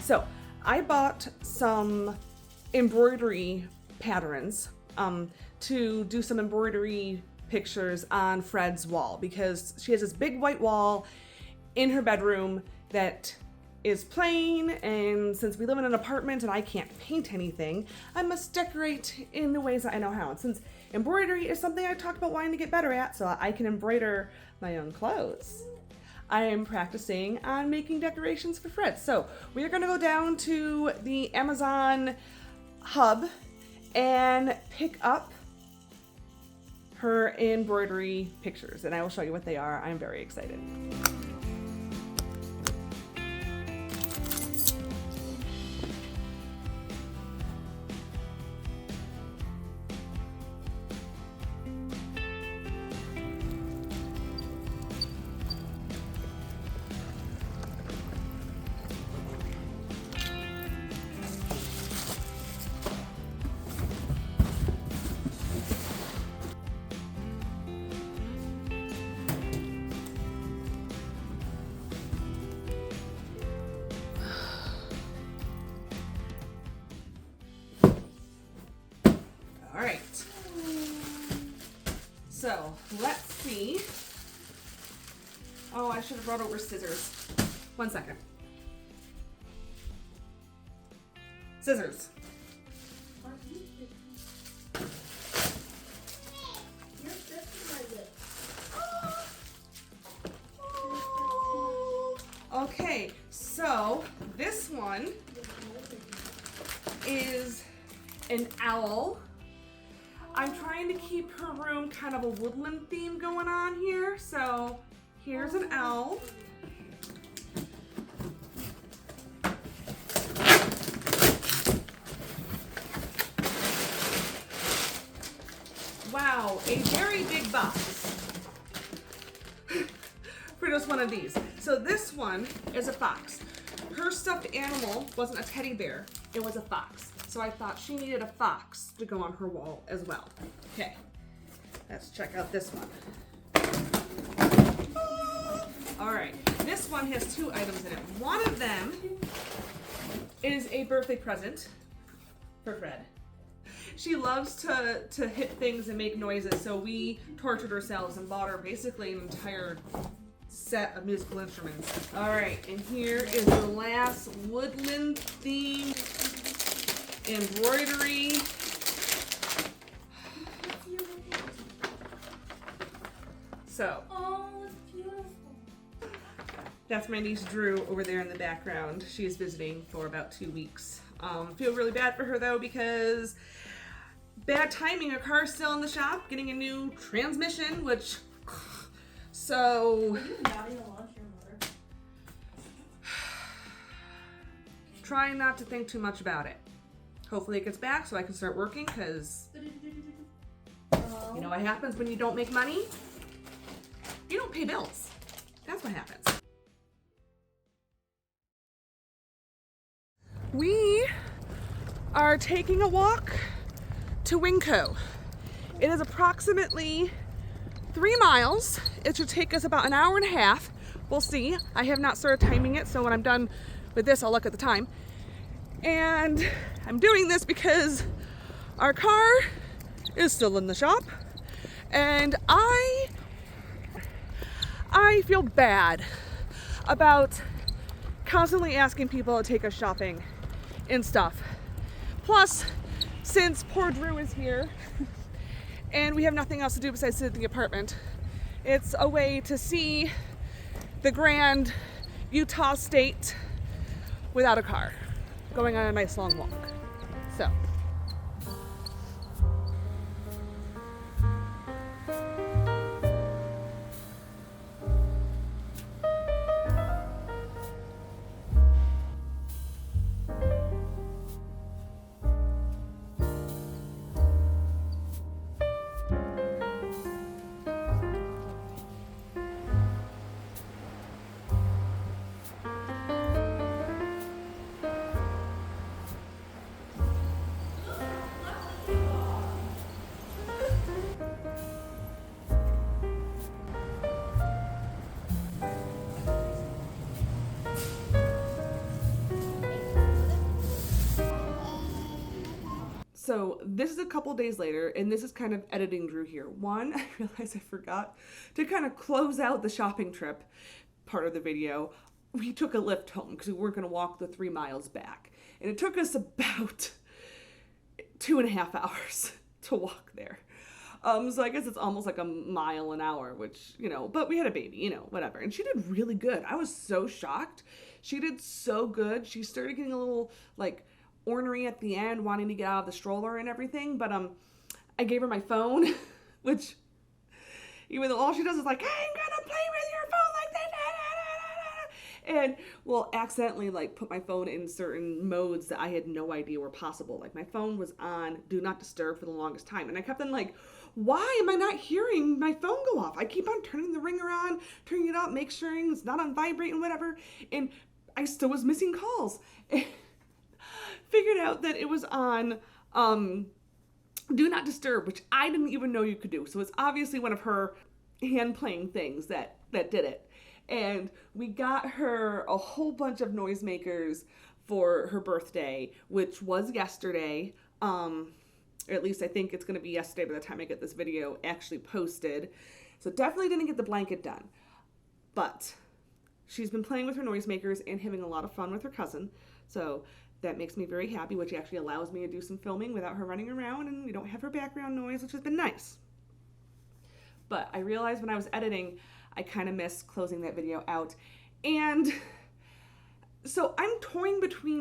So I bought some embroidery patterns to do some embroidery pictures on Fred's wall, because she has this big white wall in her bedroom that is plain, and since we live in an apartment and I can't paint anything, I must decorate in the ways that I know how. And since embroidery is something I talked about wanting to get better at so I can embroider my own clothes, I am practicing on making decorations for Fred. So we are going to go down to the Amazon hub and pick up her embroidery pictures, and I will show you what they are. I'm very excited. All right, so let's see. Oh, I should have brought over scissors. 1 second. Scissors. Okay, so this one is an owl. I'm trying to keep her room kind of a woodland theme going on here. So here's an owl. Wow, a very big box for just one of these. So this one is a fox. Her stuffed animal wasn't a teddy bear, it was a fox. So I thought she needed a fox to go on her wall as well. Okay, let's check out this one. All right, this one has 2 items in it. One of them is a birthday present for Fred. She loves to hit things and make noises, so we tortured ourselves and bought her basically an entire set of musical instruments. All right, and here is the last woodland themed embroidery. So, it's beautiful. That's my niece Drew over there in the background. She is visiting for about 2 weeks. Feel really bad for her though, because bad timing. Her car's still in the shop getting a new transmission, which so Are you naughty to launch your motor? trying not to think too much about it. Hopefully it gets back so I can start working, because you know what happens when you don't make money? You don't pay bills. That's what happens. We are taking a walk to Winco. It is approximately 3 miles. It should take us about an hour and a half. We'll see. I have not started timing it, so when I'm done with this, I'll look at the time. And I'm doing this because our car is still in the shop, and I feel bad about constantly asking people to take us shopping and stuff. Plus, since poor Drew is here and we have nothing else to do besides sit at the apartment, it's a way to see the grand Utah state without a car, going on a nice long walk. So. So this is a couple days later, and this is kind of editing Drew here. One, I realized I forgot to kind of close out the shopping trip part of the video. We took a lift home because we weren't going to walk the 3 miles back. And it took us about 2.5 hours to walk there. So I guess it's almost like a mile an hour, which, but we had a baby, whatever. And she did really good. I was so shocked. She did so good. She started getting a little, ornery at the end, wanting to get out of the stroller and everything. But I gave her my phone, which, even though all she does is I'm gonna play with your phone like that. And will accidentally put my phone in certain modes that I had no idea were possible. My phone was on do not disturb for the longest time. And I kept on why am I not hearing my phone go off? I keep on turning the ringer on, turning it up, make sure it's not on vibrate and whatever. And I still was missing calls. Figured out that it was on do not disturb, which I didn't even know you could do. So it's obviously one of her hand playing things that did it. And we got her a whole bunch of noisemakers for her birthday, which was yesterday. Or at least I think it's going to be yesterday by the time I get this video actually posted. So definitely didn't get the blanket done. But she's been playing with her noisemakers and having a lot of fun with her cousin. So that makes me very happy, which actually allows me to do some filming without her running around, and we don't have her background noise, which has been nice. But I realized when I was editing, I kind of missed closing that video out. And so I'm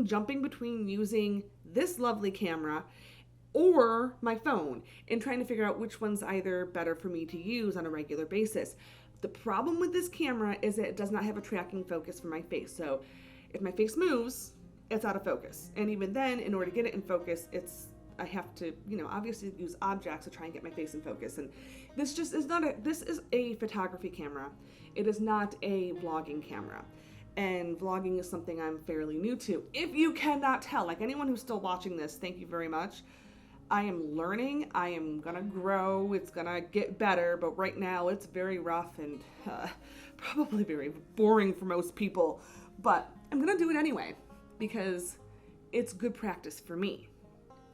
jumping between using this lovely camera or my phone and trying to figure out which one's either better for me to use on a regular basis. The problem with this camera is that it does not have a tracking focus for my face. So if my face moves, it's out of focus. And even then, in order to get it in focus, I have to, obviously use objects to try and get my face in focus. And this is a photography camera. It is not a vlogging camera. And vlogging is something I'm fairly new to. If you cannot tell, anyone who's still watching this, thank you very much. I am learning. I am gonna grow. It's gonna get better, but right now it's very rough and probably very boring for most people. But I'm gonna do it anyway because it's good practice for me.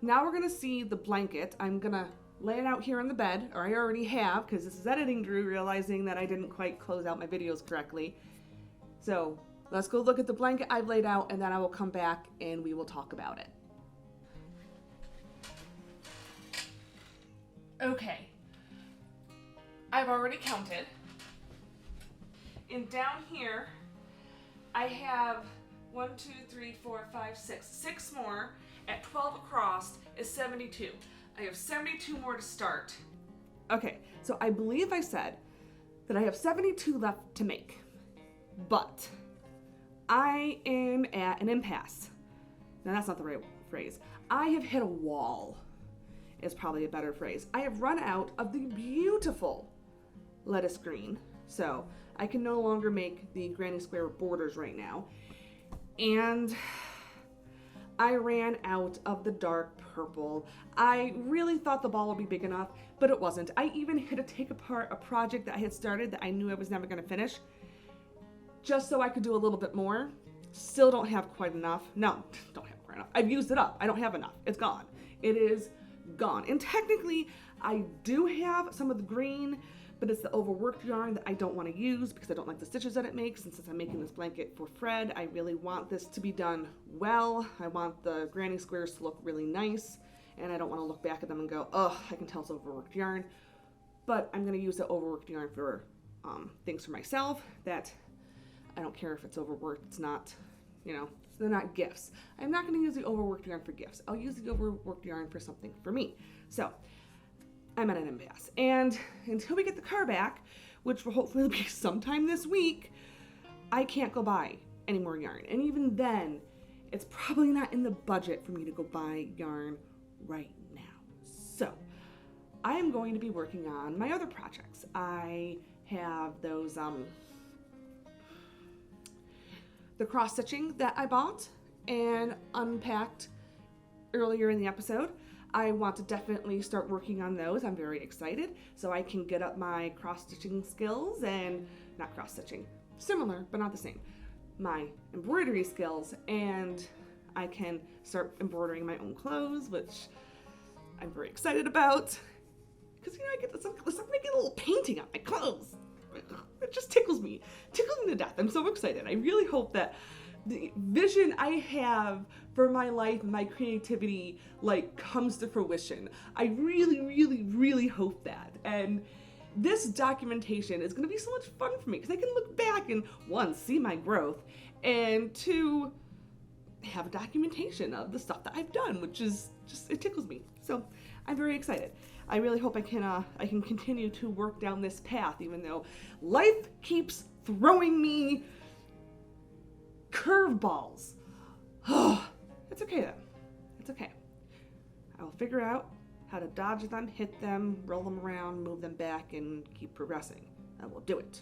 Now we're gonna see the blanket. I'm gonna lay it out here on the bed, or I already have, because this is editing Drew realizing that I didn't quite close out my videos correctly. So let's go look at the blanket I've laid out, and then I will come back and we will talk about it. Okay, I've already counted. And down here, I have 1, 2, 3, 4, 5, 6. 6 more at 12 across is 72. I have 72 more to start. Okay, so I believe I said that I have 72 left to make, but I am at an impasse. Now that's not the right phrase. I have hit a wall is probably a better phrase. I have run out of the beautiful lettuce green, so I can no longer make the granny square borders right now. And I ran out of the dark purple. I really thought the ball would be big enough, but it wasn't. I even had to take apart a project that I had started that I knew I was never going to finish, just so I could do a little bit more. Still don't have quite enough. No, don't have quite enough. I've used it up. I don't have enough. It's gone. It is gone. And technically, I do have some of the green, but it's the overworked yarn that I don't want to use because I don't like the stitches that it makes. And since I'm making this blanket for Fred, I really want this to be done well. I want the granny squares to look really nice, and I don't want to look back at them and go, oh, I can tell it's overworked yarn. But I'm going to use the overworked yarn for things for myself that I don't care if it's overworked. It's not, they're not gifts. I'm not going to use the overworked yarn for gifts. I'll use the overworked yarn for something for me. So I'm at an impasse. And until we get the car back, which will hopefully be sometime this week, I can't go buy any more yarn. And even then, it's probably not in the budget for me to go buy yarn right now. So I am going to be working on my other projects. I have those, the cross stitching that I bought and unpacked earlier in the episode. I want to definitely start working on those. I'm very excited. So I can get up my cross-stitching skills and, not cross-stitching, similar, but not the same, my embroidery skills, and I can start embroidering my own clothes, which I'm very excited about. Because, you know, it's like making a little painting on my clothes. It just tickles me to death. I'm so excited. I really hope that the vision I have for my life and my creativity like comes to fruition. I really, really, really hope that. And this documentation is going to be so much fun for me because I can look back and, one, see my growth, and two, have a documentation of the stuff that I've done, which is just, it tickles me. So I'm very excited. I really hope I can continue to work down this path, even though life keeps throwing me curveballs. It's okay though. It's okay. I will figure out how to dodge them, hit them, roll them around, move them back, and keep progressing. I will do it.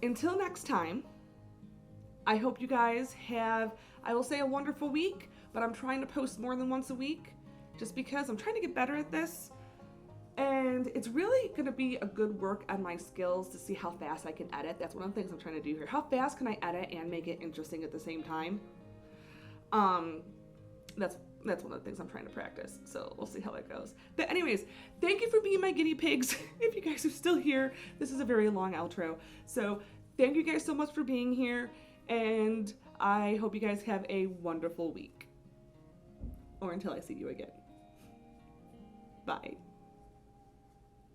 Until next time, I hope you guys have, I will say, a wonderful week, but I'm trying to post more than once a week just because I'm trying to get better at this. And it's really going to be a good work on my skills to see how fast I can edit. That's one of the things I'm trying to do here. How fast can I edit and make it interesting at the same time? That's one of the things I'm trying to practice. So we'll see how that goes. But anyways, thank you for being my guinea pigs. If you guys are still here, this is a very long outro. So thank you guys so much for being here. And I hope you guys have a wonderful week. Or until I see you again. Bye.